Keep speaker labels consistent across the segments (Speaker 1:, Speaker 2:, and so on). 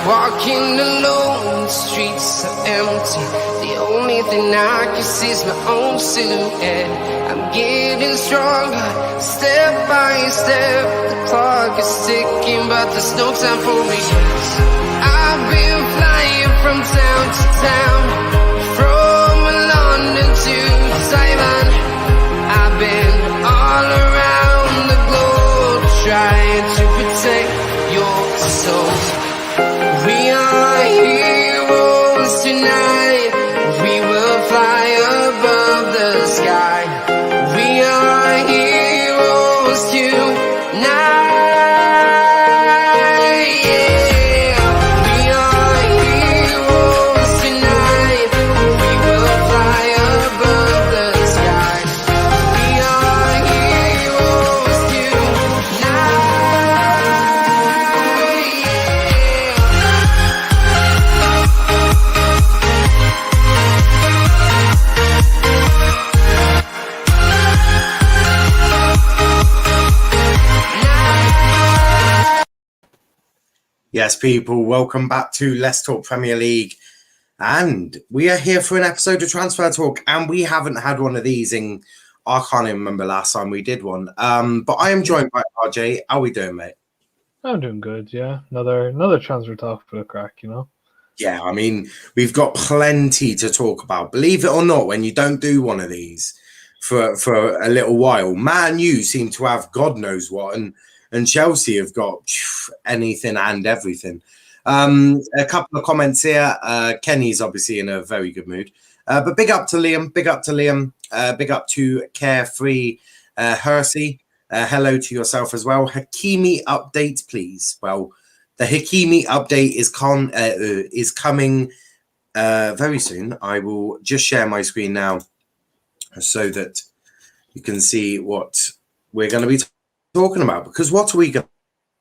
Speaker 1: Walking alone, the streets are empty. The only thing I can see is my own silhouette. I'm getting stronger, step by step. The clock is ticking, but there's no time for me. I've been flying from town to town, from London to Taiwan. I've been all around the globe, trying to protect your soul. We are heroes tonight. We will fly above the sky. We are heroes tonight. Yeah. We are heroes tonight. We will fly above the sky. We are heroes tonight.
Speaker 2: Yes, people, welcome back to Let's Talk Premier League. And we are here for an episode of Transfer Talk, and we haven't had one of these in, I can't even remember last time we did one. But I am joined by RJ. How are we doing, mate?
Speaker 3: I'm doing good, yeah. Another transfer talk for the crack, you know?
Speaker 2: Yeah, I mean, we've got plenty to talk about. Believe it or not, when you don't do one of these for a little while, Man U seem to have God knows what, and Chelsea have got anything and everything. A couple of comments here. Kenny's obviously in a very good mood. But big up to Liam. Big up to Carefree Hersey. Hello to yourself as well. Hakimi update, please. Well, the Hakimi update is coming very soon. I will just share my screen now so that you can see what we're going to be talking about. Because what are we going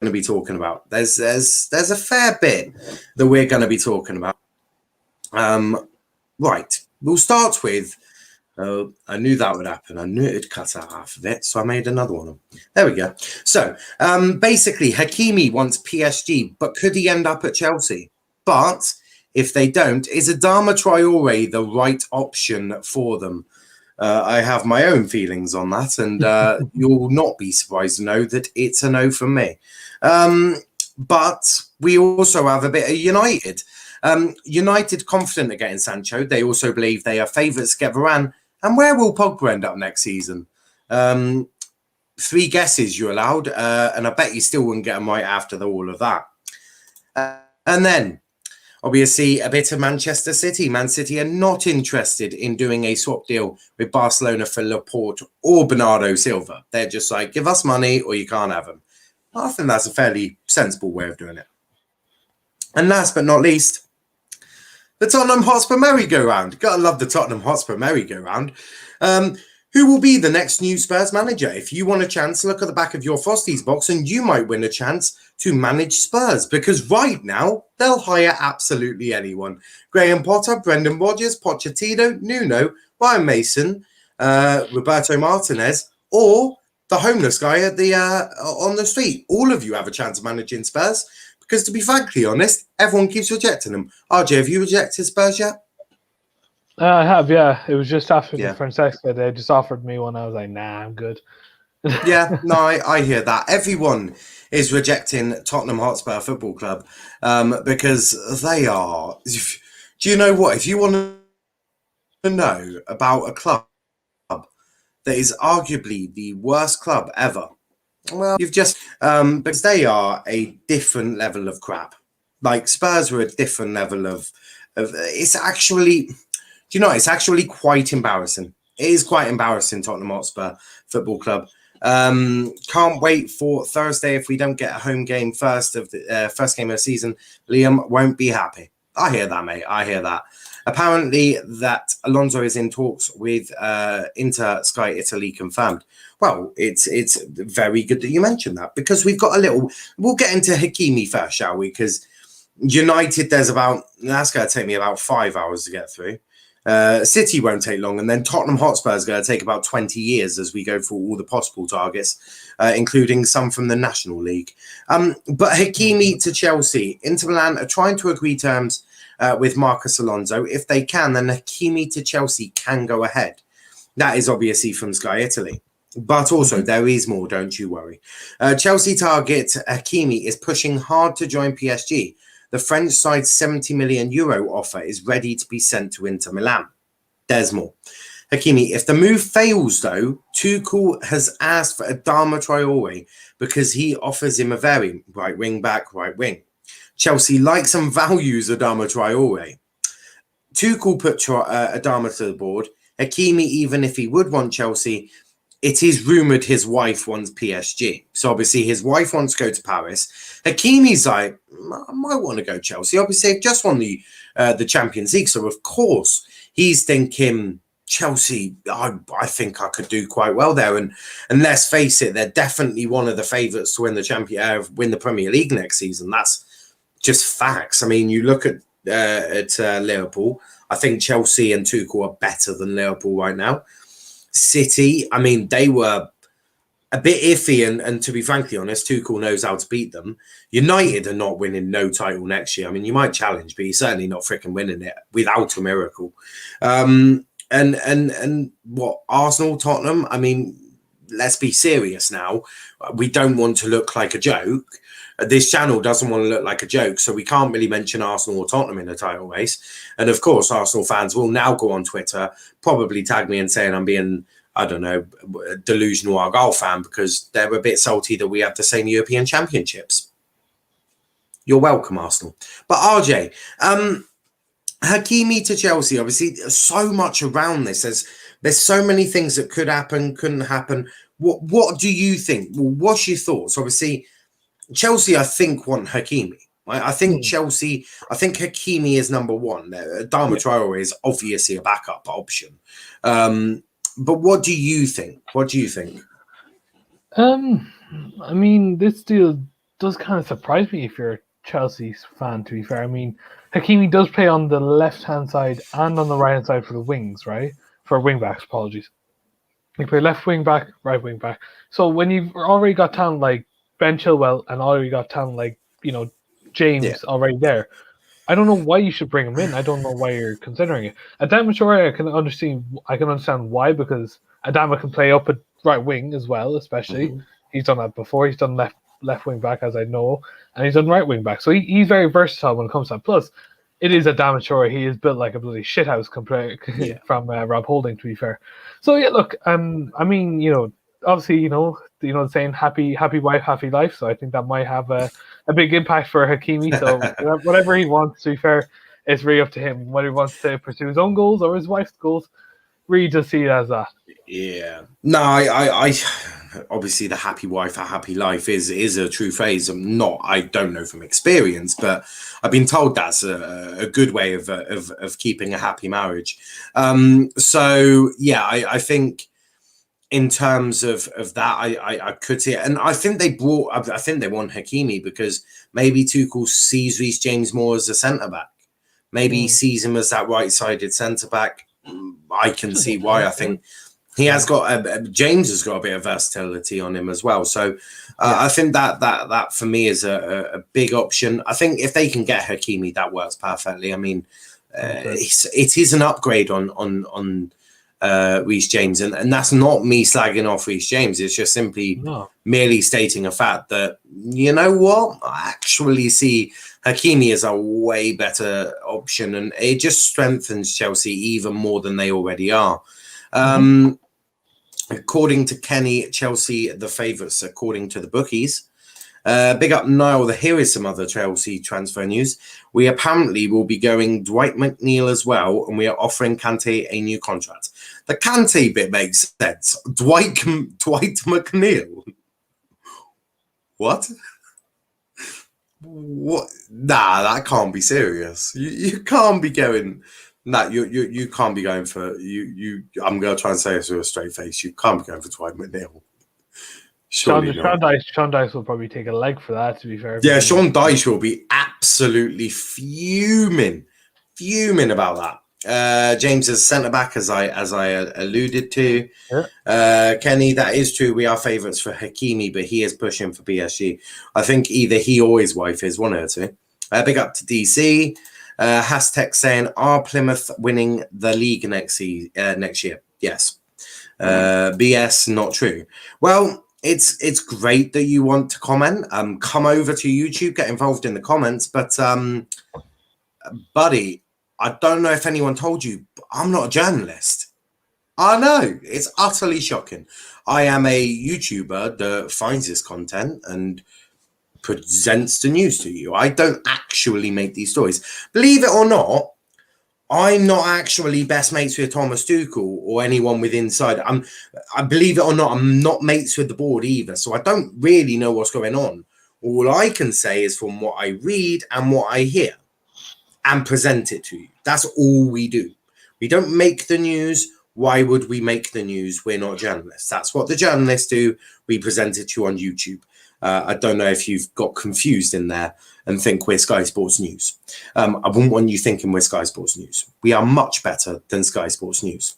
Speaker 2: to be talking about? There's a fair bit that we're going to be talking about. Right. We'll start with. I knew that would happen. I knew it'd cut out half of it, so I made another one. There we go. So, basically, Hakimi wants PSG, but could he end up at Chelsea? But if they don't, is Adama Traore the right option for them? I have my own feelings on that, and you'll not be surprised to know that it's a no from me. But we also have a bit of United. United confident of getting Sancho. They also believe they are favourites to get Varane. And where will Pogba end up next season? 3 guesses you're allowed, and I bet you still wouldn't get them right after all of that. And then, obviously, a bit of Manchester City. Man City are not interested in doing a swap deal with Barcelona for Laporte or Bernardo Silva. They're just like, give us money or you can't have them. I think that's a fairly sensible way of doing it. And last but not least, the Tottenham Hotspur merry-go-round. Gotta love the Tottenham Hotspur merry-go-round. Who will be the next new Spurs manager? If you want a chance, look at the back of your Frosties box and you might win a chance to manage Spurs, because right now they'll hire absolutely anyone. Graham Potter, Brendan Rodgers, Pochettino, Nuno, Ryan Mason, Roberto Martinez, or the homeless guy at the on the street. All of you have a chance of managing Spurs. Because to be frankly honest, everyone keeps rejecting them. RJ, have you rejected Spurs yet?
Speaker 3: I have, yeah. It was just after the Francesca. They just offered me one. I was like, nah, I'm good.
Speaker 2: Yeah, no, I hear that. Everyone is rejecting Tottenham Hotspur Football Club because they are. Do you know what? If you want to know about a club that is arguably the worst club ever, well, you've just because they are a different level of crap. Like Spurs were a different level of it's actually, do you know, it's actually quite embarrassing. It is quite embarrassing, Tottenham Hotspur Football Club. Can't wait for Thursday. If we don't get a home game first game of the season, Liam won't be happy. I hear that, mate. I hear that. Apparently that Alonso is in talks with Inter Sky Italy confirmed. Well, it's very good that you mentioned that, because we've got a little. We'll get into Hakimi first, shall we? Because United, that's going to take me about 5 hours to get through. City won't take long, and then Tottenham Hotspur is going to take about 20 years as we go through all the possible targets, including some from the National League. But Hakimi to Chelsea. Inter Milan are trying to agree terms with Marcus Alonso. If they can, then Hakimi to Chelsea can go ahead. That is obviously from Sky Italy. But also, there is more, don't you worry. Chelsea target Hakimi is pushing hard to join PSG. The French side's 70 million euro offer is ready to be sent to Inter Milan. There's more. Hakimi, if the move fails, though, Tuchel has asked for Adama Traore because he offers him a variant, right wing back, right wing. Chelsea likes and values Adama Traore. Tuchel put Adama to the board. Hakimi, even if he would want Chelsea, it is rumoured his wife wants PSG. So obviously his wife wants to go to Paris. Hakimi's like, I might want to go Chelsea. Obviously, they've just won the Champions League. So of course, he's thinking Chelsea, I think I could do quite well there. And let's face it, they're definitely one of the favourites to win the Premier League next season. That's just facts. I mean, you look at Liverpool. I think Chelsea and Tuchel are better than Liverpool right now. City, I mean, they were a bit iffy, and to be frankly honest, Tuchel knows how to beat them. United are not winning no title next year. I mean, you might challenge, but you're certainly not freaking winning it without a miracle. And what, Arsenal, Tottenham? I mean, let's be serious now. We don't want to look like a joke. This channel doesn't want to look like a joke, so we can't really mention Arsenal or Tottenham in a title race. And of course, Arsenal fans will now go on Twitter, probably tag me and saying I'm being, I don't know, a delusional Argyle fan because they're a bit salty that we have the same European Championships. You're welcome, Arsenal. But RJ, Hakimi to Chelsea, obviously, so much around this. There's so many things that could happen, couldn't happen. What do you think? Well, what's your thoughts? Obviously, Chelsea, I think, want Hakimi. Right? I think Chelsea, I think Hakimi is number one. Adama Traore is obviously a backup option. But what do you think?
Speaker 3: I mean, this deal does kind of surprise me if you're a Chelsea fan, to be fair. I mean, Hakimi does play on the left-hand side and on the right-hand side for the wings, right? For wing-backs, apologies. You play left wing-back, right wing-back. So when you've already got talent like Ben Chilwell and already got talent like, James already there, I don't know why you should bring him in. I don't know why you're considering it. Adama Traore, I can understand why, because Adama can play up at right wing as well, especially. Mm-hmm. He's done that before. He's done left wing back, as I know, and he's done right wing back. So he's very versatile when it comes to that. Plus, it is Adama Traore. He is built like a bloody shithouse compared from Rob Holding, to be fair. So yeah, look, I mean, obviously, the saying happy wife, happy life. So I think that might have a big impact for Hakimi. So whatever he wants, to be fair, it's really up to him. Whether he wants to pursue his own goals or his wife's goals, really just see it as that.
Speaker 2: Yeah. No, I obviously the happy wife, a happy life is a true phrase. I don't know from experience, but I've been told that's a good way of keeping a happy marriage. So yeah, I think in terms of that, I could see it. And I think they want Hakimi because maybe Tuchel sees Reece James more as a centre-back. Maybe he sees him as that right-sided centre-back. I can see why. I think he has got James has got a bit of versatility on him as well. So I think that for me is a big option. I think if they can get Hakimi, that works perfectly. I mean, it is an upgrade on Reece James, and that's not me slagging off Reece James. It's just simply merely stating a fact that, you know what, I actually see Hakimi as a way better option, and it just strengthens Chelsea even more than they already are. According to Kenny, Chelsea the favourites according to the bookies. Big up Niall. Here is some other Chelsea transfer news. We apparently will be going Dwight McNeil as well, and we are offering Kante a new contract. The Kante bit makes sense. Dwight McNeil. What? What? Nah, that can't be serious. You can't be going. Nah, you can't be going for you. I'm gonna try and say this with a straight face. You can't be going for Dwight McNeil.
Speaker 3: Sean Dyche will probably take a leg for that, to be fair.
Speaker 2: Yeah, Sean Dyche will be absolutely fuming about that. James is centre back, as I alluded to.
Speaker 3: Yeah.
Speaker 2: Kenny, that is true. We are favourites for Hakimi, but he is pushing for PSG. I think either he or his wife is one or two. Big up to DC. Hashtag saying, are Plymouth winning the league next year? Yes. BS, not true. Well, it's great that you want to comment. Come over to YouTube, get involved in the comments. But buddy, I don't know if anyone told you, but I'm not a journalist. I know, it's utterly shocking. I am a YouTuber that finds this content and presents the news to you. I don't actually make these stories. Believe it or not, I'm not actually best mates with Thomas Tuchel or anyone with inside. I believe it or not, I'm not mates with the board either. So I don't really know what's going on. All I can say is from what I read and what I hear and present it to you. That's all we do. We don't make the news. Why would we make the news? We're not journalists. That's what the journalists do. We present it to you on YouTube. I don't know if you've got confused in there and think we're Sky Sports News. I wouldn't want you thinking we're Sky Sports News. We are much better than Sky Sports News.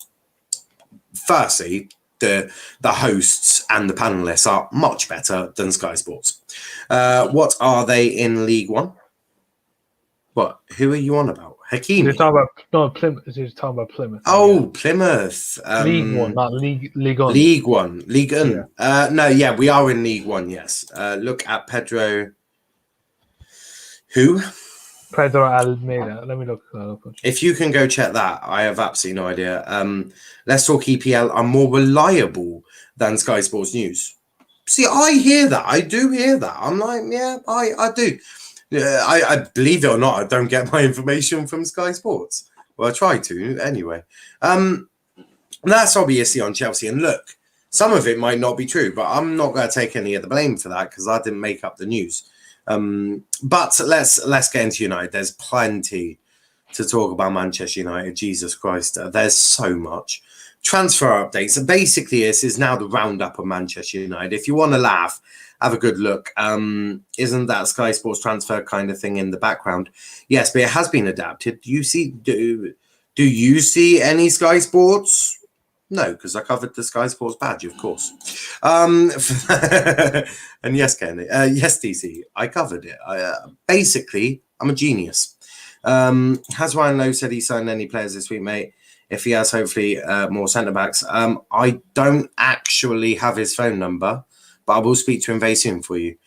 Speaker 2: Firstly, the hosts and the panelists are much better than Sky Sports. What are they in League One? What? Who are you on about? Hakimi.
Speaker 3: You're talking about Plymouth. You're talking about Plymouth.
Speaker 2: Oh, Plymouth.
Speaker 3: League One, not League One.
Speaker 2: League One. League One. Yeah. No, yeah, we are in League One, yes. Look at Pedro. Who?
Speaker 3: Pedro Almeida. Let me look that up.
Speaker 2: If you can go check that, I have absolutely no idea. Let's Talk EPL are more reliable than Sky Sports News. See, I hear that. I do hear that. I'm like, yeah, I do. I believe it or not, I don't get my information from Sky Sports. Well, I try to anyway. That's obviously on Chelsea. And look, some of it might not be true, but I'm not going to take any of the blame for that because I didn't make up the news. But let's get into United. There's plenty to talk about Manchester United. Jesus Christ, there's so much. Transfer updates. And basically, this is now the roundup of Manchester United. If you want to laugh, have a good look. Isn't that Sky Sports transfer kind of thing in the background? Yes, but it has been adapted. Do you see any Sky Sports? No, because I covered the Sky Sports badge, of course. And yes, Kenny. Yes, DC, I covered it. Basically, I'm a genius. Has Ryan Lowe said he signed any players this week, mate? If he has, hopefully more centre-backs. I don't actually have his phone number, but I will speak to him very soon for you.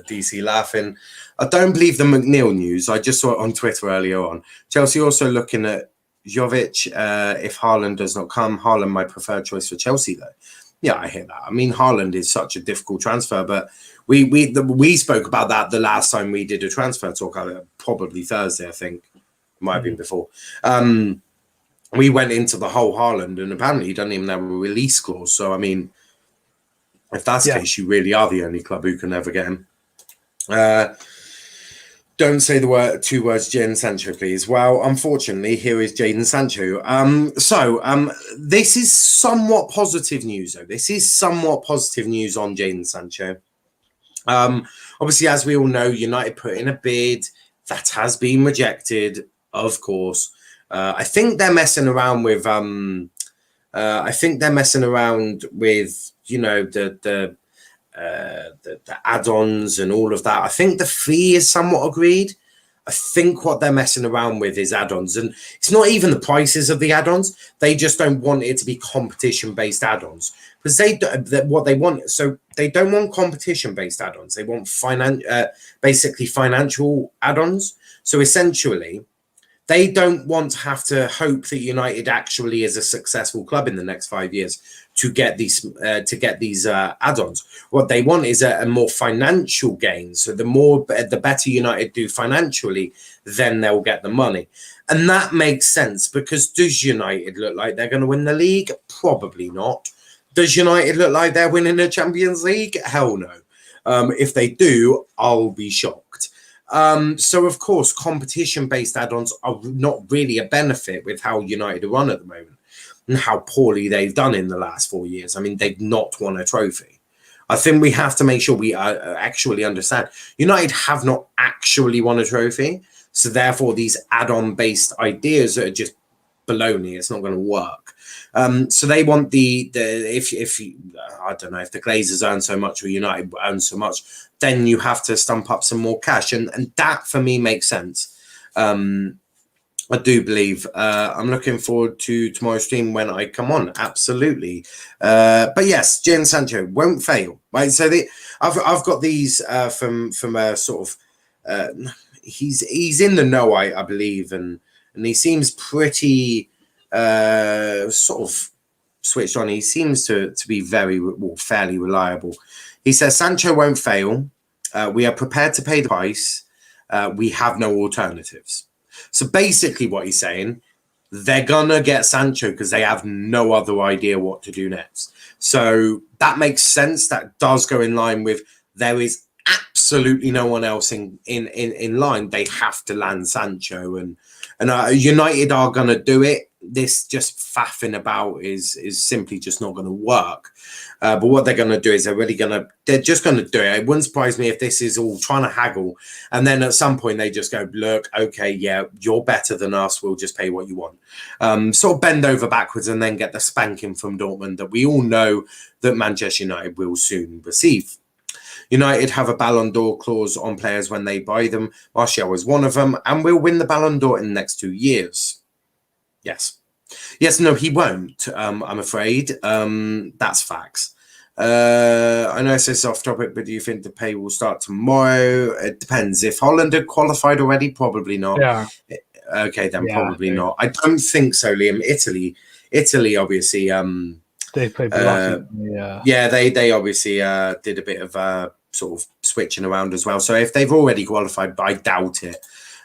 Speaker 2: DC laughing. I don't believe the McNeil news. I just saw it on Twitter earlier on. Chelsea also looking at Jovic. If Haaland does not come, Haaland my preferred choice for Chelsea, though. Yeah, I hear that. I mean, Haaland is such a difficult transfer, but we spoke about that the last time we did a transfer talk. Probably Thursday, I think. Might have been before. We went into the whole Haaland, and apparently he doesn't even have a release clause. So, I mean, if that's the case, you really are the only club who can ever get him. Don't say the two words Jadon Sancho, please. Well, unfortunately, here is Jadon Sancho. This is somewhat positive news, though. This is somewhat positive news on Jadon Sancho. Obviously, as we all know, United put in a bid that has been rejected, of course. I think they're messing around with. The add-ons and all of that. I think the fee is somewhat agreed. I think what they're messing around with is add-ons, and it's not even the prices of the add-ons. They just don't want it to be competition-based add-ons because what they want. So they don't want competition-based add-ons. They want basically financial add-ons. So essentially, they don't want to have to hope that United actually is a successful club in the next 5 years to get these add-ons. What they want is a more financial gain. So the better United do financially, then they'll get the money. And that makes sense because does United look like they're going to win the league? Probably not. Does United look like they're winning the Champions League? Hell no. If they do, I'll be shocked. So, of course, competition-based add-ons are not really a benefit with how United are run at the moment and how poorly they've done in the last 4 years. I mean, they've not won a trophy. I think we have to make sure we actually understand. United have not actually won a trophy. So therefore, these add-on based ideas are just baloney. It's not going to work. So they want if I don't know, if the Glazers earn so much or United earn so much, then you have to stump up some more cash, and that for me makes sense. I do believe. I'm looking forward to tomorrow's stream when I come on. Absolutely. But yes, Jadon Sancho won't fail. Right. So I've got these from a sort of he's in the know, I believe, and he seems pretty sort of switched on. He seems to be fairly reliable. He says Sancho won't fail. We are prepared to pay the price. We have no alternatives. So basically what he's saying, they're going to get Sancho because they have no other idea what to do next. So that makes sense. That does go in line with there is absolutely no one else in line. They have to land Sancho, and United are going to do it. This just faffing about is simply just not going to work. But what they're going to do is they're just going to do it. It wouldn't surprise me if this is all trying to haggle, and then at some point they just go, look, okay, yeah, you're better than us. We'll just pay what you want. Sort of bend over backwards and then get the spanking from Dortmund that we all know that Manchester United will soon receive. United have a Ballon d'Or clause on players when they buy them. Martial is one of them, and will win the Ballon d'Or in the next 2 years. Yes, no, he won't, I'm afraid. That's facts. I know it's off topic, but do you think the pay will start tomorrow? It depends. If Holland had qualified already, probably not.
Speaker 3: Yeah.
Speaker 2: Okay, then probably not. I don't think so, Liam. Italy, obviously.
Speaker 3: They played
Speaker 2: they obviously did a bit of sort of switching around as well. So if they've already qualified, but I doubt it.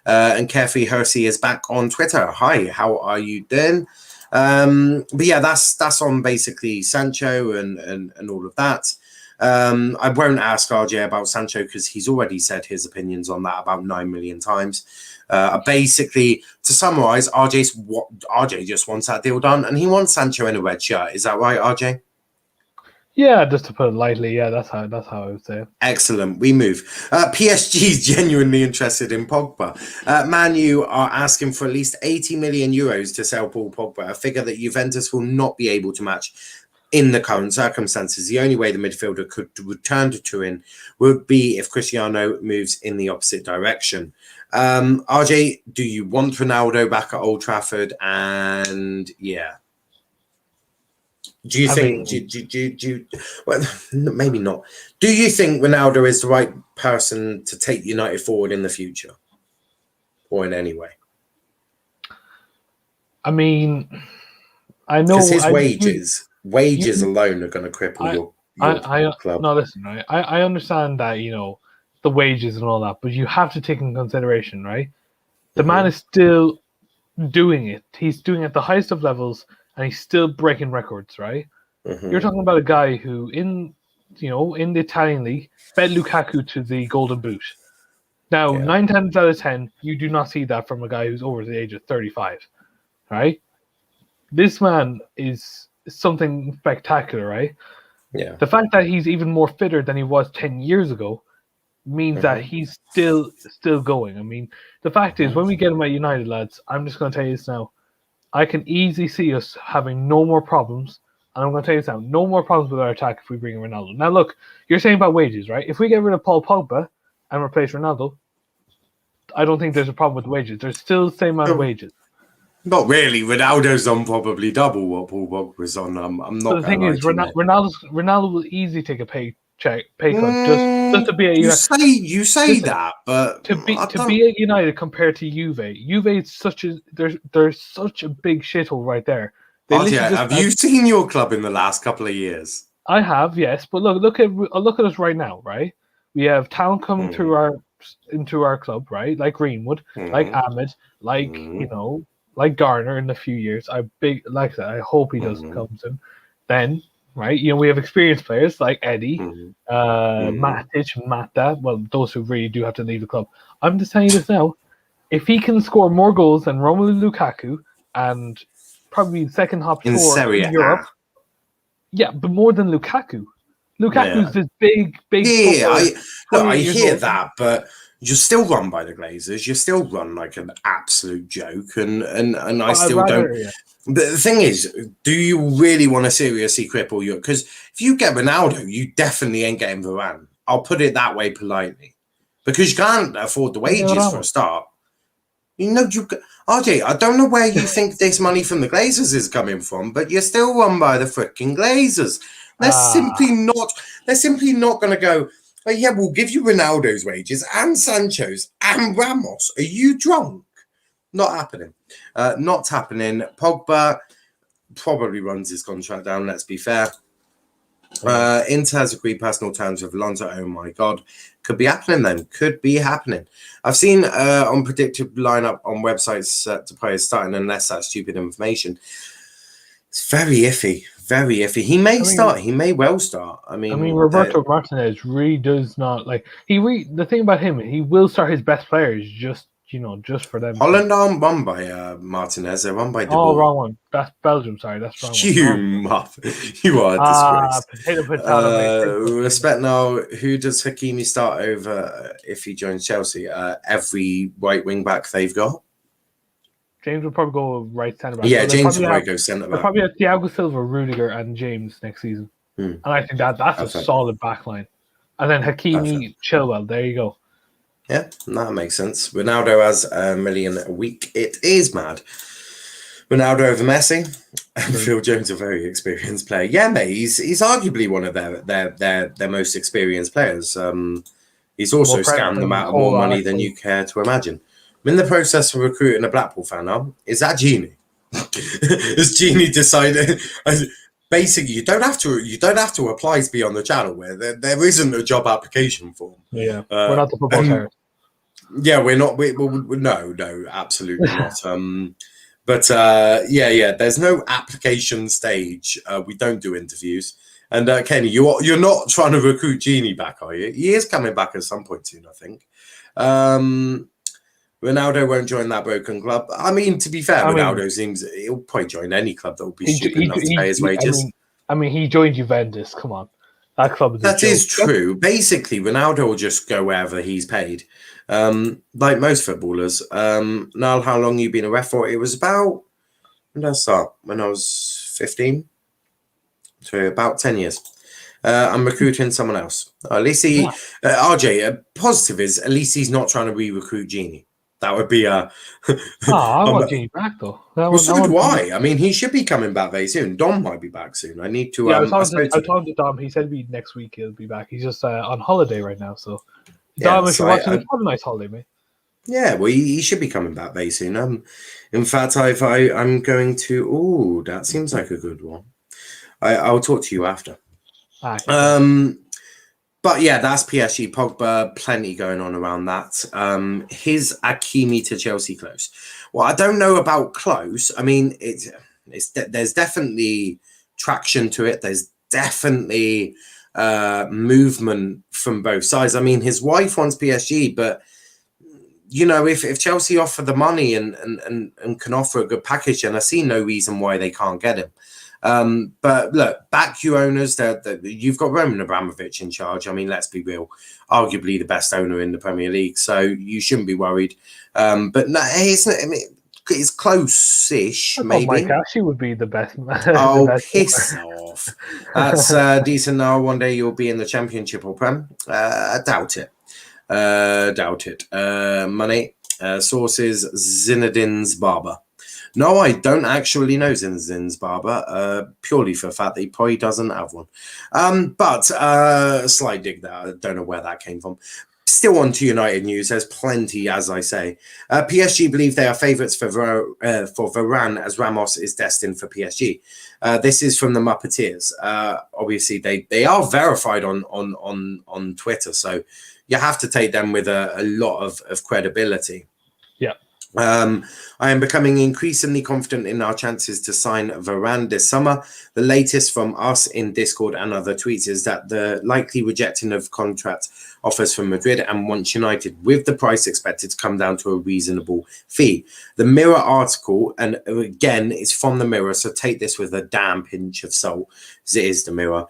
Speaker 2: And Carefree Hersey is back on Twitter. Hi, how are you doing? But yeah, that's on basically Sancho and all of that. I won't ask RJ about Sancho because he's already said his opinions on that about 9 million times. Basically, to summarize, RJ just wants that deal done, and he wants Sancho in a red shirt. Is that right, RJ?
Speaker 3: Yeah, just to put it lightly, yeah, that's how I would say it.
Speaker 2: Excellent. We move. PSG is genuinely interested in Pogba. Man U are asking for at least 80 million euros to sell Paul Pogba, a figure that Juventus will not be able to match in the current circumstances. The only way the midfielder could return to Turin would be if Cristiano moves in the opposite direction. RJ, do you want Ronaldo back at Old Trafford? And yeah. Do you think? Well, maybe not. Do you think Ronaldo is the right person to take United forward in the future, or in any way?
Speaker 3: I mean, I know
Speaker 2: because his wages alone are going to cripple your club.
Speaker 3: No, listen, right? I understand that the wages and all that, but you have to take in consideration, right? The man is still doing it. He's doing it at the highest of levels. And he's still breaking records, right? You're talking about a guy who, in the Italian league, fed Lukaku to the Golden Boot. Now, 9 times out of 10, you do not see that from a guy who's over the age of 35, right? This man is something spectacular, right?
Speaker 2: Yeah.
Speaker 3: The fact that he's even more fitter than he was 10 years ago means that he's still going. I mean, the fact is, when we get him at United, lads, I'm just going to tell you this now. I can easily see us having no more problems, and I'm going to tell you this now, no more problems with our attack if we bring in Ronaldo. Now, look, you're saying about wages, right? If we get rid of Paul Pogba and replace Ronaldo, I don't think there's a problem with wages. There's still the same amount of wages.
Speaker 2: Not really. Ronaldo's on probably double what Paul Pogba's on. I'm not.
Speaker 3: So the thing is, Ronaldo will easily take a pay cut just to be a United.
Speaker 2: You say that, but
Speaker 3: to be at United compared to Juve is such a there's such a big shithole right there.
Speaker 2: Have you seen your club in the last couple of years?
Speaker 3: I have, yes, but look at us right now, right? We have talent coming through into our club, right? Like Greenwood, like Ahmed, like like Garner in a few years. I hope he doesn't come soon. Then. Right, we have experienced players like Eddie, Matic, Mata. Well, those who really do have to leave the club. I'm just telling you this now. If he can score more goals than Romelu Lukaku and probably second top scorer in Europe, but more than Lukaku. Lukaku's this big.
Speaker 2: Yeah, I hear that, but You're still run by the Glazers. You're still run like an absolute joke, and I
Speaker 3: I'd
Speaker 2: still
Speaker 3: rather,
Speaker 2: don't.
Speaker 3: yeah.
Speaker 2: But the thing is, do you really want to seriously cripple your? Because if you get Ronaldo, you definitely ain't getting Varane. I'll put it that way politely, because you can't afford the wages for a start. You know, RJ, I don't know where you think this money from the Glazers is coming from, but you're still run by the freaking Glazers. They're simply not. They're simply not going to go. Oh, yeah, we'll give you Ronaldo's wages and Sancho's and Ramos. Are you drunk? Not happening. Not happening. Pogba probably runs his contract down. Let's be fair. Inter has agreed personal terms with Alonso. Oh my God. Could be happening then. Could be happening. I've seen on predicted lineup on websites to players starting, unless that's stupid information. It's very iffy. Very iffy. He may start. He may well start. I mean,
Speaker 3: Roberto Martinez really does not like. The thing about him, he will start his best players just for them.
Speaker 2: Holland aren't run by Martinez. They're run by De Boer.
Speaker 3: Oh, wrong one. That's Belgium. Sorry, that's wrong one.
Speaker 2: You are a
Speaker 3: disgrace.
Speaker 2: Respect now. Who does Hakimi start over if he joins Chelsea? Every right wing back they've got.
Speaker 3: James will probably go right centre back.
Speaker 2: Yeah, James will probably go centre back.
Speaker 3: They'll probably have Thiago Silva, Rudiger, and James next season. And I think that's a solid back line. And then Hakimi, Chilwell. There you go.
Speaker 2: Yeah, that makes sense. Ronaldo has $1 million a week. It is mad. Ronaldo over Messi. And Phil Jones, a very experienced player. Yeah, mate, he's arguably one of their most experienced players. He's also scammed them out of more money than you care to imagine. I'm in the process of recruiting a Blackpool fan now. Is that Genie? Has Genie decided? Basically, you don't have to apply to be on the channel where there isn't a job application form.
Speaker 3: Yeah, we're not the football parents.
Speaker 2: Yeah, we're not. No, absolutely not. Yeah. There's no application stage. We don't do interviews. And Kenny, you're not trying to recruit Genie back, are you? He is coming back at some point soon, I think. Ronaldo won't join that broken club. I mean, to be fair, Ronaldo seems he'll probably join any club that will be stupid enough to pay his wages.
Speaker 3: He joined Juventus. Come on, that club.
Speaker 2: That is true. Basically, Ronaldo will just go wherever he's paid, like most footballers. Niall, how long you been a ref for? It was about when did I start? When I was 15, so about 10 years. I'm recruiting someone else. At least RJ. Positive is at least he's not trying to re-recruit Genie. That would be
Speaker 3: I want Genie back though.
Speaker 2: So do I. I mean, he should be coming back very soon. Dom might be back soon. I need to.
Speaker 3: Yeah, I talked to Dom. He said next week he'll be back. He's just on holiday right now. So, Dom, if you're watching, have a nice holiday, mate.
Speaker 2: Yeah, well, he should be coming back very soon. In fact, I'm going to. Oh, that seems like a good one. I'll talk to you after. But yeah, that's PSG. Pogba, plenty going on around that. His Hakimi to Chelsea close. Well, I don't know about close. I mean, there's definitely traction to it. There's definitely movement from both sides. I mean, his wife wants PSG, but if Chelsea offer the money and can offer a good package, then I see no reason why they can't get him. But look, back you owners. You've got Roman Abramovich in charge. I mean, let's be real, arguably the best owner in the Premier League, so you shouldn't be worried. But no, it's close-ish. Maybe
Speaker 3: Mike Ashley would be the best.
Speaker 2: Piss off! That's decent. Now, one day you'll be in the Championship or Prem. I doubt it. Money sources: Zinedine's barber. No, I don't actually know Zinedine barber, purely for the fact that he probably doesn't have one. But slight dig there. I don't know where that came from. Still on to United news. There's plenty, as I say. PSG believe they are favourites for Varane, as Ramos is destined for PSG. This is from the Muppeteers. Obviously, they are verified on Twitter, so you have to take them with a lot of credibility.
Speaker 3: Yeah.
Speaker 2: I am becoming increasingly confident in our chances to sign Varane this summer. The latest from us in Discord and other tweets is that the likely rejecting of contract offers from Madrid and Wont United, with the price expected to come down to a reasonable fee. The Mirror article, and again, it's from the Mirror, so take this with a damn pinch of salt, as it is the Mirror.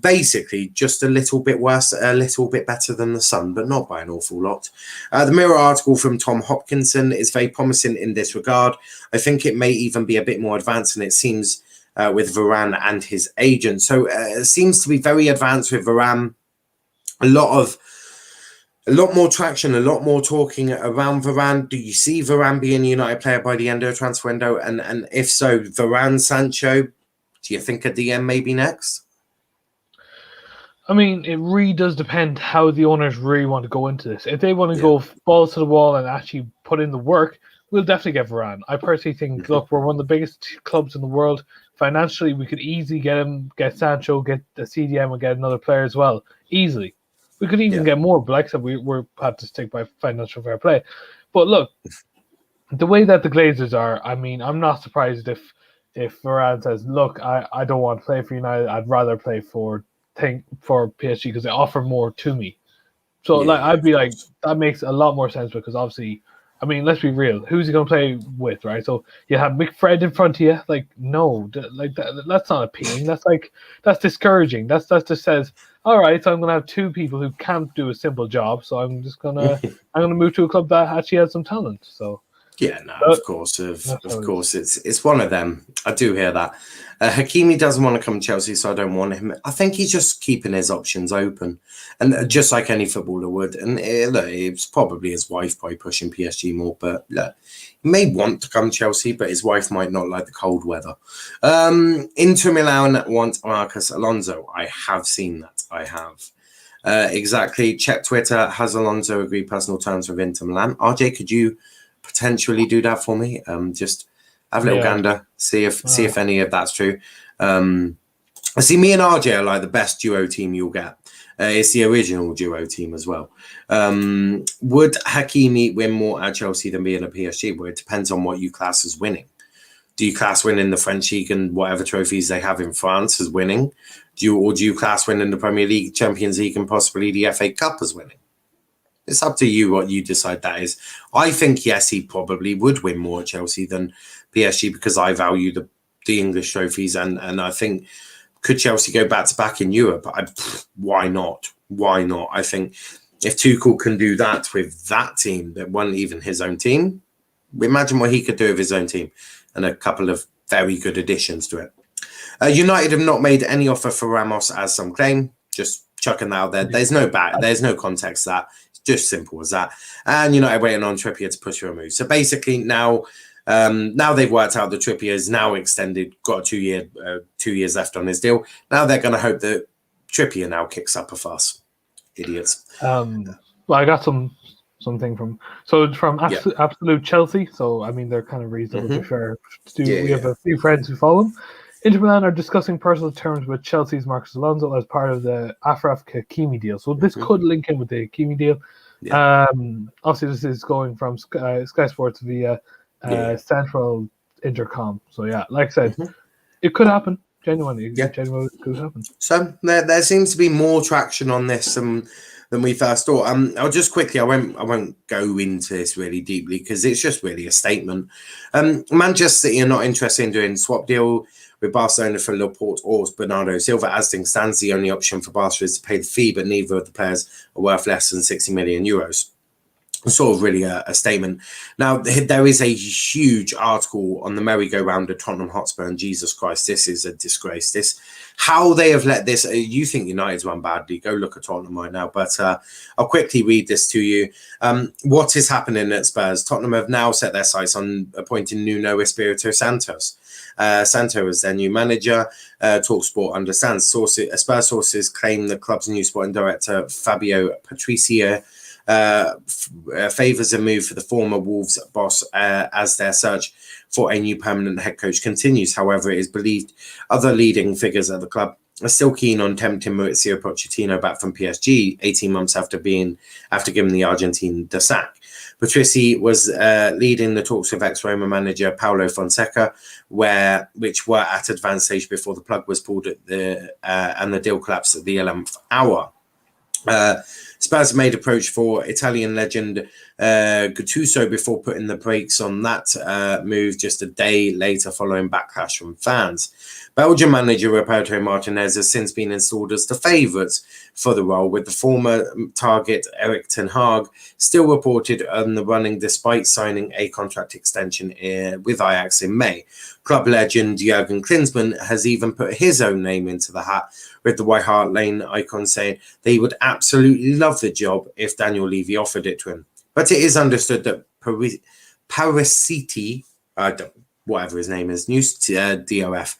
Speaker 2: Basically, just a little bit worse, a little bit better than the Sun, but not by an awful lot. The Mirror article from Tom Hopkinson is very promising in this regard. I think it may even be a bit more advanced, and it seems with Varane and his agent. So it seems to be very advanced with Varane. A lot more traction, a lot more talking around Varane. Do you see Varane being a United player by the end of the transfer window? And if so, Varane, Sancho, do you think a DM may be next?
Speaker 3: I mean, it really does depend how the owners really want to go into this. If they want to go balls to the wall and actually put in the work, we'll definitely get Varane. I personally think, look, we're one of the biggest clubs in the world. Financially, we could easily get him, get Sancho, get the CDM, and get another player as well. Easily. We could even get more, but like I said, we're had to stick by financial fair play. But look, the way that the Glazers are, I mean, I'm not surprised if Varane says, look, I don't want to play for United. I'd rather play for PSG because they offer more to me. So I'd be like, that makes a lot more sense because obviously, I mean, let's be real. Who's he going to play with, right? So you have McFred in front of you. Like, no, that's not appealing. That's discouraging. That just says, all right, so I'm going to have two people who can't do a simple job. So I'm just going to move to a club that actually has some talent. So
Speaker 2: yeah, no, of course, it's one of them. I do hear that. Hakimi doesn't want to come to Chelsea, so I don't want him. I think he's just keeping his options open, and just like any footballer would. And look, it's probably his wife by pushing PSG more, but look, he may want to come to Chelsea, but his wife might not like the cold weather. Inter Milan want Marcos Alonso. I have seen that. I have. Exactly. Check Twitter. Has Alonso agreed personal terms with Inter Milan? RJ, could you potentially do that for me? Just have a little gander, see if any of that's true. I see me and RJ are like the best duo team you'll get. It's the original duo team as well. Would Hakimi win more at Chelsea than being a PSG? Well, it depends on what you class as winning. Do you class winning the French League and whatever trophies they have in France as winning? Do you class winning the Premier League, Champions League, and possibly the FA Cup as winning? It's up to you what you decide that is. I think, yes, he probably would win more at Chelsea than PSG because I value the English trophies. And I think, could Chelsea go back-to-back in Europe? Why not? Why not? I think if Tuchel can do that with that team that wasn't even his own team, imagine what he could do with his own team and a couple of very good additions to it. United have not made any offer for Ramos, as some claim. Just chucking that out there. There's no context to that. Just simple as that. And United waiting on Trippier to push for a move. So basically now they've worked out that Trippier is now extended, got 2 years left on his deal. Now they're going to hope that Trippier now kicks up a fuss. Idiots.
Speaker 3: Well, I got something from Absolute Chelsea. So I mean, they're kind of reasonable to be fair. We have a few friends who follow them. Inter Milan are discussing personal terms with Chelsea's Marcos Alonso as part of the Achraf Hakimi deal. So this could link in with the Hakimi deal. Yeah. Obviously, this is going from Sky Sports via Central Intercom. So yeah, like I said, it could happen. Genuinely, genuinely could happen.
Speaker 2: So there seems to be more traction on this than we first thought. I'll just quickly, I won't go into this really deeply because it's just really a statement. Manchester City are not interested in doing a swap deal with Barcelona for Laporte or Bernardo Silva. As things stands, the only option for Barca is to pay the fee, but neither of the players are worth less than 60 million euros. Sort of really a statement. Now, there is a huge article on the merry-go-round of Tottenham Hotspur, and Jesus Christ, this is a disgrace. How they have let this, you think United's run badly, go look at Tottenham right now, but I'll quickly read this to you. What is happening at Spurs? Tottenham have now set their sights on appointing Nuno Espirito Santos. Santo is their new manager. TalkSport understands. Spurs sources claim the club's new sporting director, Fabio Patricio, favours a move for the former Wolves boss as their search for a new permanent head coach continues. However, it is believed other leading figures at the club are still keen on tempting Maurizio Pochettino back from PSG 18 months after giving the Argentine the sack. Patrici was leading the talks with ex-Roma manager Paulo Fonseca, which were at advanced stage before the plug was pulled and the deal collapsed at the 11th hour. Spurs made approach for Italian legend Gattuso before putting the brakes on that move just a day later following backlash from fans. Belgian manager Roberto Martinez has since been installed as the favourite for the role, with the former target Erik ten Hag still reported on the running despite signing a contract extension with Ajax in May. Club legend Jurgen Klinsmann has even put his own name into the hat, with the White Hart Lane icon saying that he would absolutely love the job if Daniel Levy offered it to him. But it is understood that Parisiti, whatever his name is, News DOF,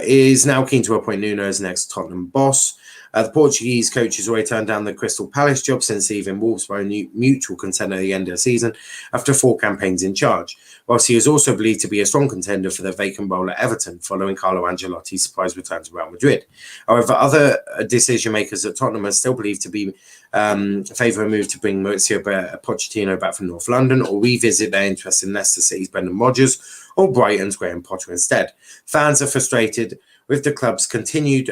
Speaker 2: is now keen to appoint Nuno as next Tottenham boss. The Portuguese coach has already turned down the Crystal Palace job since leaving Wolves by mutual consent at the end of the season after 4 campaigns in charge, whilst he is also believed to be a strong contender for the vacant role at Everton following Carlo Ancelotti's surprise return to Real Madrid. However, other decision makers at Tottenham are still believed to be favour a move to bring Maurizio Pochettino back from North London, or revisit their interest in Leicester City's Brendan Rodgers or Brighton's Graham Potter instead. Fans are frustrated with the club's continued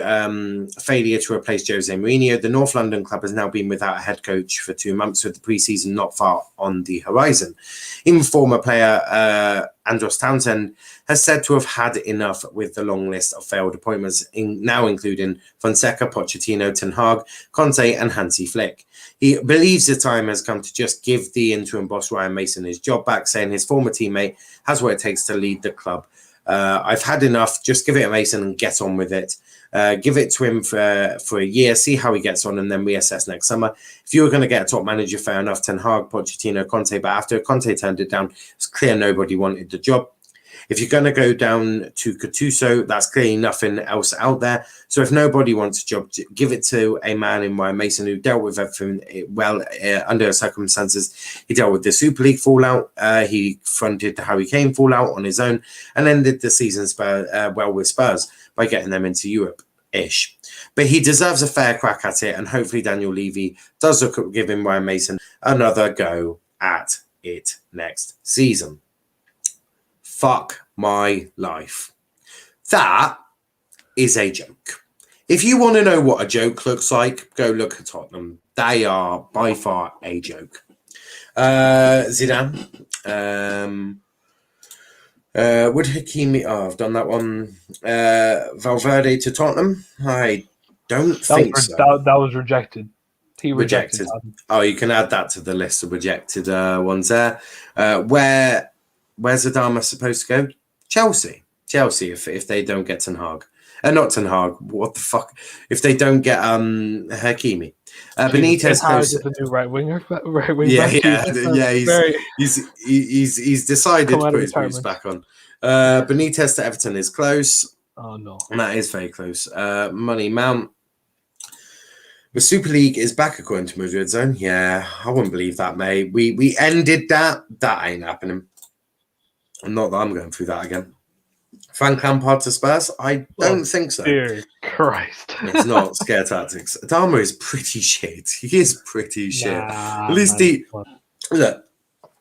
Speaker 2: failure to replace Jose Mourinho. The North London club has now been without a head coach for 2 months, with the pre-season not far on the horizon. Even former player Andros Townsend has said to have had enough with the long list of failed appointments, now including Fonseca, Pochettino, Ten Hag, Conte and Hansi Flick. He believes the time has come to just give the interim boss Ryan Mason his job back, saying his former teammate has what it takes to lead the club. I've had enough. Just give it to Mason and get on with it. Give it to him for a year, see how he gets on, and then reassess next summer. If you were going to get a top manager, fair enough, Ten Hag, Pochettino, Conte, but after Conte turned it down, it's clear nobody wanted the job. If you're going to go down to Gattuso, that's clearly nothing else out there. So if nobody wants a job, give it to a man in Ryan Mason who dealt with everything well under circumstances. He dealt with the Super League fallout. He fronted the Harry Kane fallout on his own, and ended the season well with Spurs by getting them into Europe-ish. But he deserves a fair crack at it, and hopefully Daniel Levy does look at giving Ryan Mason another go at it next season. Fuck my life. That is a joke. If you want to know what a joke looks like, go look at Tottenham. They are by far a joke. Zidane. Would Hakimi... Oh, I've done that one. Valverde to Tottenham? I don't think so.
Speaker 3: That was rejected. He rejected.
Speaker 2: Oh, you can add that to the list of rejected ones there. Where's Adama supposed to go? Chelsea, if they don't get Ten Hag. Not Ten Hag, what the fuck? If they don't get Hakimi. Benitez
Speaker 3: is the new right winger.
Speaker 2: He's decided to put his boots back on. Benitez to Everton is close.
Speaker 3: Oh no.
Speaker 2: And that is very close. Money Mount. The Super League is back according to Madrid Zone. Yeah, I wouldn't believe that, mate. We ended that. That ain't happening. Not that I'm going through that again. Frank Lampard to Spurs? I don't think so.
Speaker 3: Dear Christ.
Speaker 2: It's not scare tactics. Adama is pretty shit. He is pretty shit. At least look,